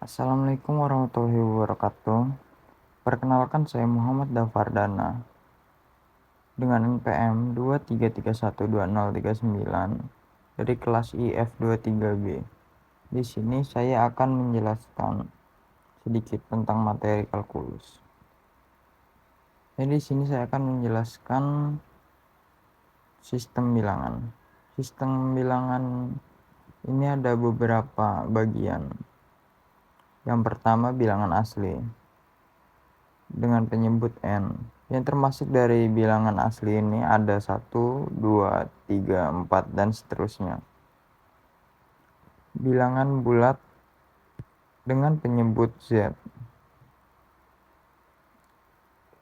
Assalamualaikum warahmatullahi wabarakatuh. Perkenalkan, saya Muhammad Dafardana dengan NPM 233120039 dari kelas IF 23B. Di sini saya akan menjelaskan sedikit tentang materi kalkulus. Jadi di sini saya akan menjelaskan sistem bilangan. Sistem bilangan ini ada beberapa bagian. Yang pertama, bilangan asli dengan penyebut n. Yang termasuk dari bilangan asli ini ada 1, 2, 3, 4, dan seterusnya. Bilangan bulat dengan penyebut z.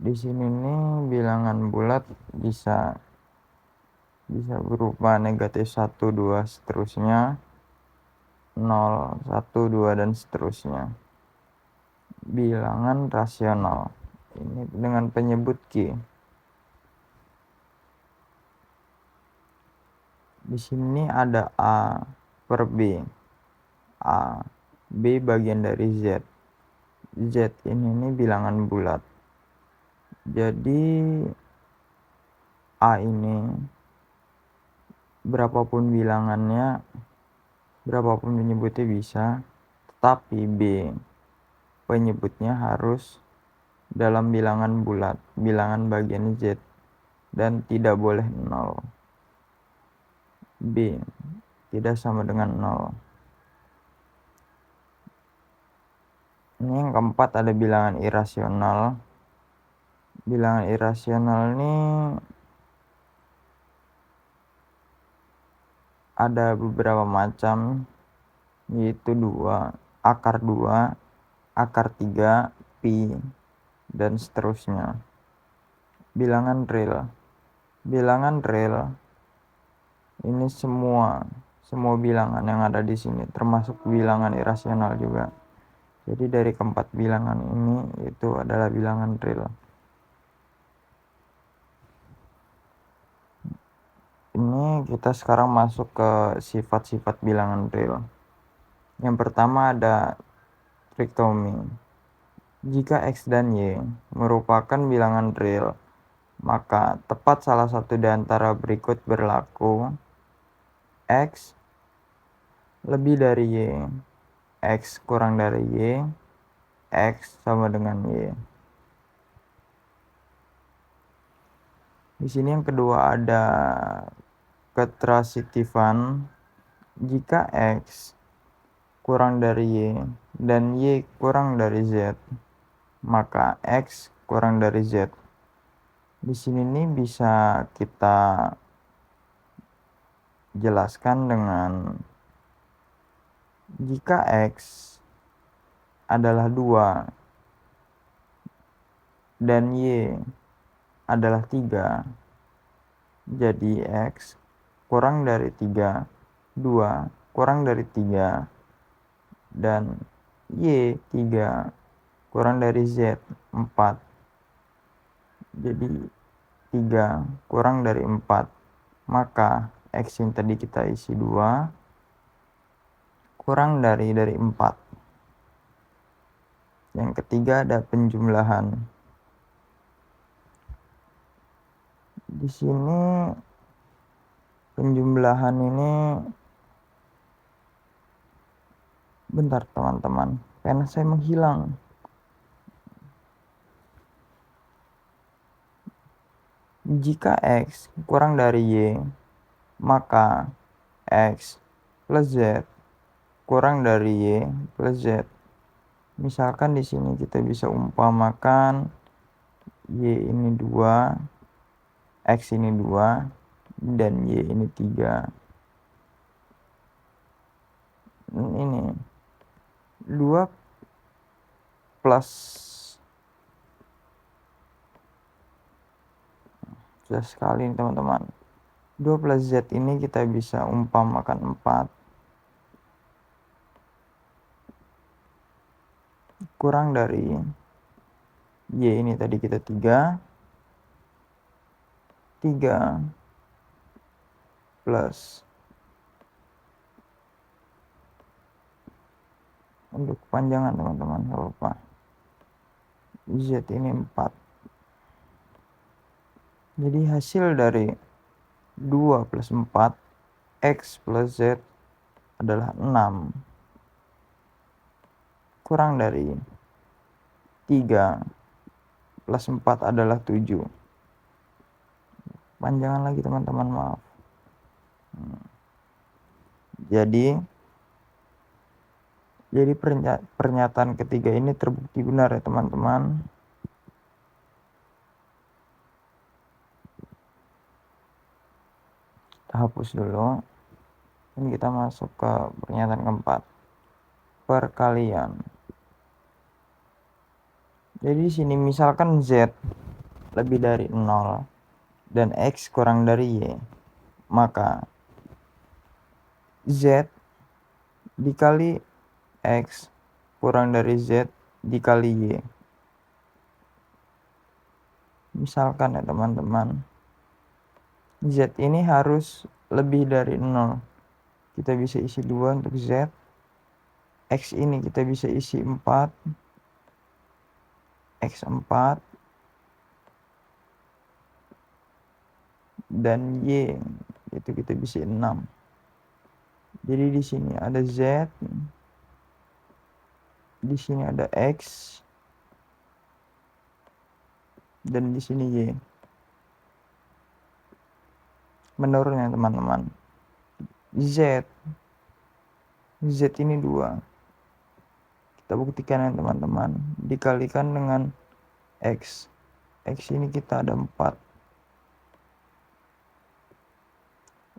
Di sini nih bilangan bulat bisa berupa negatif 1, 2, seterusnya, 0, 1, 2, dan seterusnya. Bilangan rasional ini dengan penyebut q. Di sini ada a per b. A, B bagian dari Z. Z ini bilangan bulat. Jadi A ini berapapun bilangannya, berapapun penyebutnya bisa, tetapi B penyebutnya harus dalam bilangan bulat, bilangan bagian Z, dan tidak boleh 0. B tidak sama dengan 0. Ini yang keempat, ada bilangan irasional. Bilangan irasional ini ada beberapa macam, yaitu 2, akar 2, akar 3, pi, dan seterusnya. Bilangan real. Bilangan real ini semua bilangan yang ada di sini, termasuk bilangan irasional juga. Jadi dari keempat bilangan ini itu adalah bilangan real. Ini kita sekarang masuk ke sifat-sifat bilangan real. Yang pertama ada trikotomi. Jika X dan Y merupakan bilangan real, maka tepat salah satu di antara berikut berlaku. X lebih dari Y, X kurang dari Y, X sama dengan Y. Di sini yang kedua ada ketransitifan. Jika X kurang dari Y dan Y kurang dari Z, maka X kurang dari Z. Di sini nih bisa kita jelaskan dengan jika X adalah 2 dan Y adalah 3, jadi X kurang dari 3, 2 kurang dari 3, dan Y 3 kurang dari Z 4, jadi 3 kurang dari 4, maka X yang tadi kita isi 2 kurang dari 4. Yang ketiga ada penjumlahan. Di sini penjumlahan ini, bentar teman-teman, pena saya menghilang. Jika X kurang dari Y, maka X plus Z kurang dari Y plus Z. Misalkan di sini kita bisa umpamakan Y ini 2, X ini 2, dan Y ini 3. Ini 2 plus, jelas sekali teman-teman. 2 plus Z ini kita bisa umpamakan 4. Kurang dari Y ini tadi kita 3. 3 plus Untuk kepanjangan teman-teman, gak apa-apa. Z ini 4. Jadi hasil dari 2 plus 4 X plus Z adalah 6. Kurang dari 3 plus 4 adalah 7. Panjangan lagi teman-teman, maaf. Jadi pernyataan ketiga ini terbukti benar ya teman-teman. Kita hapus dulu. Dan kita masuk ke pernyataan keempat. Perkalian. Jadi di sini misalkan Z lebih dari 0 dan X kurang dari Y, maka Z dikali X kurang dari Z dikali Y. Misalkan ya teman-teman, Z ini harus lebih dari 0. Kita bisa isi 2 untuk Z. X ini kita bisa isi 4. X 4. Dan Y itu kita bisa 6. Jadi di sini ada Z. Di sini ada X. Dan di sini Y. Menurun ya teman-teman. Z ini 2. Kita buktikan ya teman-teman. Dikalikan dengan X. X ini kita ada 4.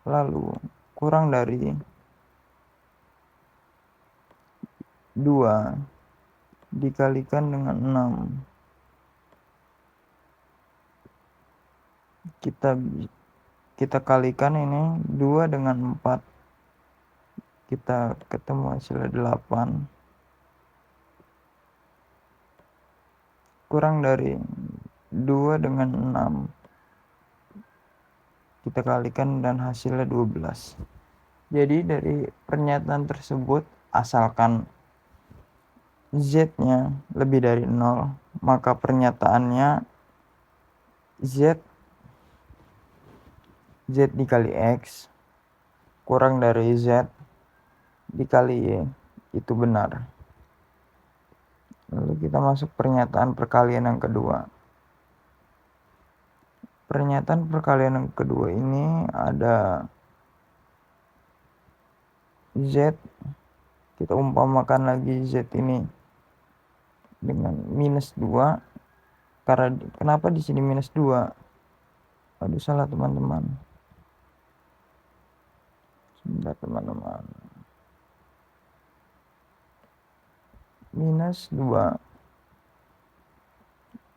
Lalu kurang dari 2 dikalikan dengan 6. Kita kalikan ini 2 dengan 4. Kita ketemu hasilnya 8. Kurang dari 2 dengan 6. Kita kalikan dan hasilnya 12. Jadi dari pernyataan tersebut, asalkan Z-nya lebih dari 0, maka pernyataannya Z dikali X kurang dari Z dikali Y itu benar. Lalu kita masuk pernyataan perkalian yang kedua. Pernyataan perkalian yang kedua ini ada Z, kita umpamakan lagi Z ini dengan minus 2. Karena kenapa di sini minus 2? Aduh, salah teman-teman. Sebentar teman-teman. Minus 2.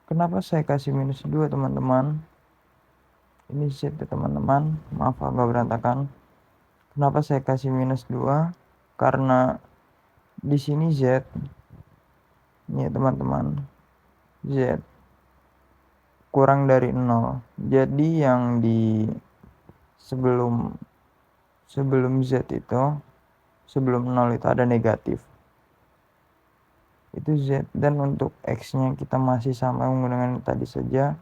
Kenapa saya kasih minus 2 teman-teman? Ini Z ya teman-teman. Maaf agak berantakan. Kenapa saya kasih minus 2? Karena di sini Z. Ini ya teman-teman. Z kurang dari 0. Jadi yang di sebelum Z itu, sebelum 0 itu ada negatif. Itu Z. Dan untuk X-nya kita masih sama menggunakan tadi saja.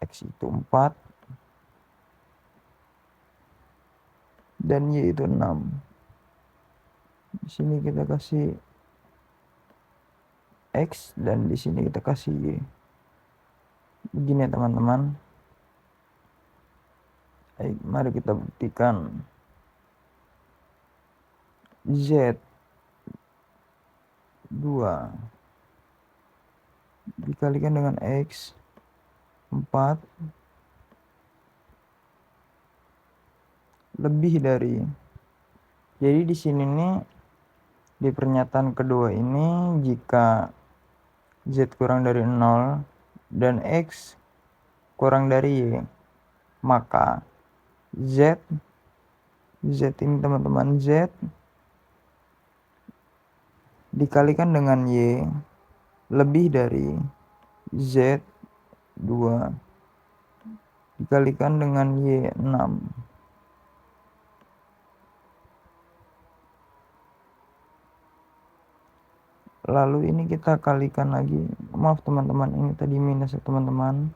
X itu 4. Dan Y itu 6. Di sini kita kasih X dan di sini kita kasih Y. Begini ya teman-teman. Baik, mari kita buktikan. Z 2 dikalikan dengan X 4 lebih dari. Jadi di sini nih, di pernyataan kedua ini, jika Z kurang dari 0 dan X kurang dari Y, maka Z ini teman-teman, Z dikalikan dengan Y lebih dari Z 2 dikalikan dengan Y 6. Lalu ini kita kalikan lagi, maaf teman-teman, ini tadi minus ya teman-teman.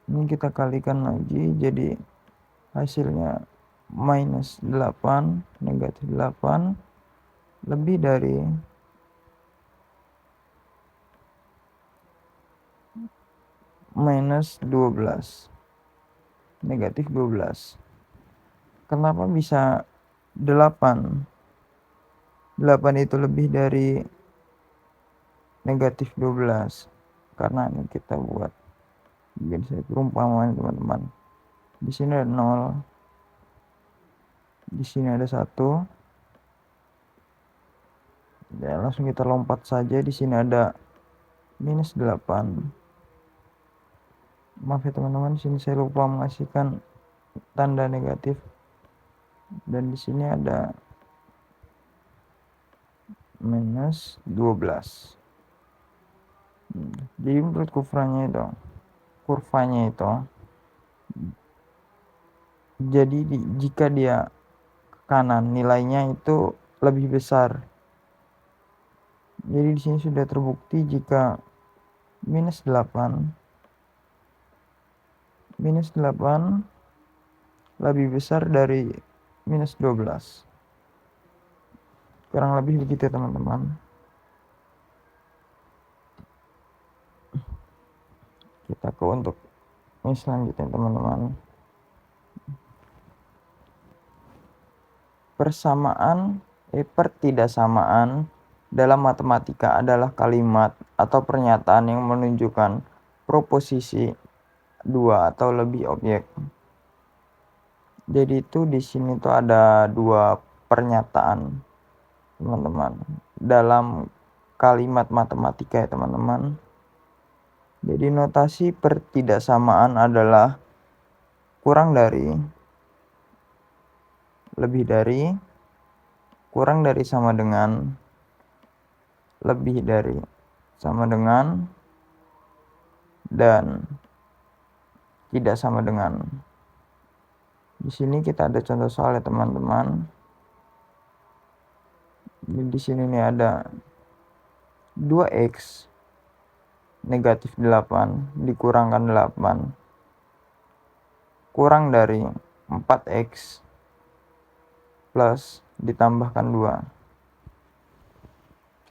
Ini kita kalikan lagi, jadi hasilnya minus 8, negatif 8, lebih dari minus 12, negatif 12. Kenapa bisa 8? 8 itu lebih dari negatif 12. Karena ini kita buat jadi perumpamaan teman-teman. Di sini ada 0. Di sini ada 1. Ya, langsung kita lompat saja. Di sini ada minus 8. Maaf ya teman-teman, di sini saya lupa mengasihkan tanda negatif. Dan di sini ada minus 12. Jadi menurut kurvanya itu jadi jika dia ke kanan nilainya itu lebih besar. Jadi di sini sudah terbukti jika minus 8 lebih besar dari minus 12. Kurang lebih begitu teman-teman. Kita ke untuk ini selanjutnya teman-teman. Pertidaksamaan dalam matematika adalah kalimat atau pernyataan yang menunjukkan proposisi dua atau lebih objek. Jadi itu di sini tuh ada dua pernyataan teman-teman dalam kalimat matematika ya teman-teman. Jadi notasi pertidaksamaan adalah kurang dari, lebih dari, kurang dari sama dengan, lebih dari sama dengan, dan tidak sama dengan. Di sini kita ada contoh soal ya teman-teman. Di sini nih ada 2x negatif 8 dikurangkan 8 kurang dari 4x plus ditambahkan 2.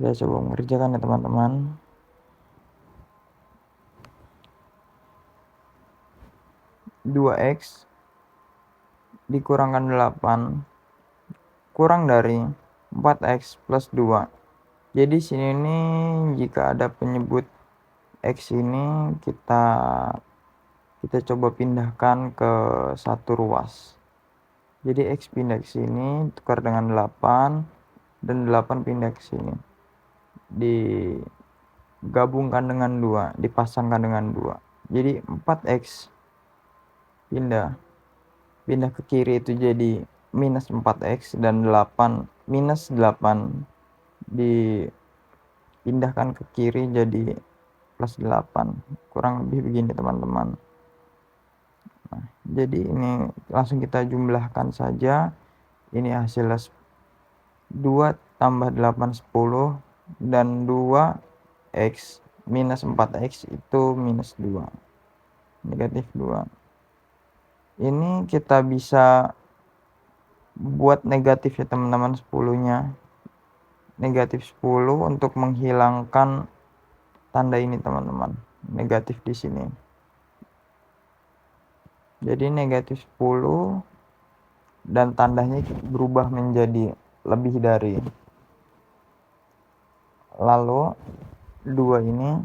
Kita coba mengerjakan ya teman-teman. Dua x dikurangkan 8 kurang dari 4x plus 2. Jadi sini nih jika ada penyebut x ini kita coba pindahkan ke satu ruas. Jadi x pindah ke sini tukar dengan 8 dan 8 pindah ke sini. Digabungkan dengan 2, dipasangkan dengan 2. Jadi 4x pindah ke kiri itu jadi minus 4x dan 8 minus 8 dipindahkan ke kiri jadi plus 8. Kurang lebih begini teman-teman. Nah, jadi ini langsung kita jumlahkan saja. Ini hasilnya 2 tambah 8 10 dan 2x minus 4x itu minus 2, negatif 2. Ini kita bisa buat negatif ya teman-teman, 10-nya negatif 10 untuk menghilangkan tanda ini teman-teman, negatif di sini. Jadi negatif 10 dan tandanya berubah menjadi lebih dari. Lalu 2 ini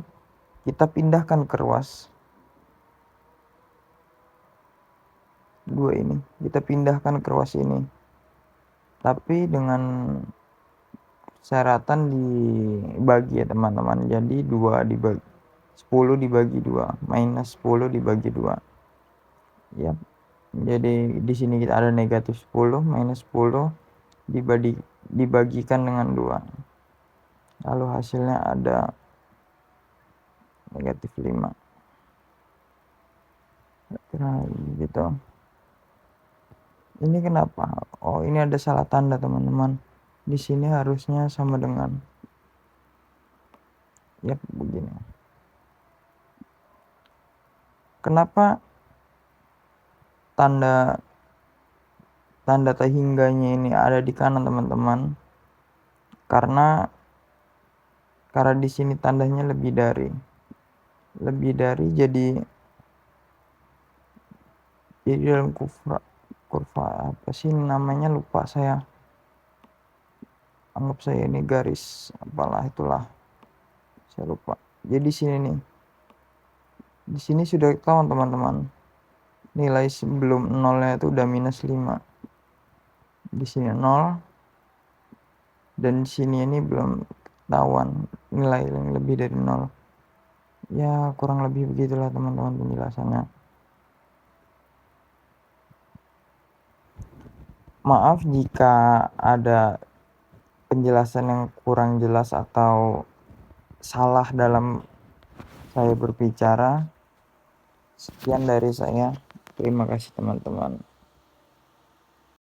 kita pindahkan ke ruas. 2 ini kita pindahkan ke ruas ini. Tapi dengan syaratan dibagi ya teman-teman. Jadi 2 dibagi 10 dibagi 2, minus 10 dibagi 2. Ya. Jadi di sini kita ada negatif 10 minus 10 dibagikan dengan 2. Lalu hasilnya ada negatif 5. Kira gitu. Ini kenapa? Oh, ini ada salah tanda teman-teman. Di sini harusnya sama dengan ya begini. Kenapa tanda hingganya ini ada di kanan, teman-teman? Karena di sini tandanya lebih dari, jadi dalam kurva apa sih namanya, lupa saya. Anggap saya ini garis apalah itulah, saya lupa. Jadi sini nih, di sini sudah ketahuan teman-teman, nilai sebelum nolnya itu udah -5. Di sini 0, dan di sini ini belum ketahuan nilai yang lebih dari 0. Ya kurang lebih begitulah teman-teman penjelasannya. Maaf jika ada penjelasan yang kurang jelas atau salah dalam saya berbicara. Sekian dari saya. Terima kasih teman-teman.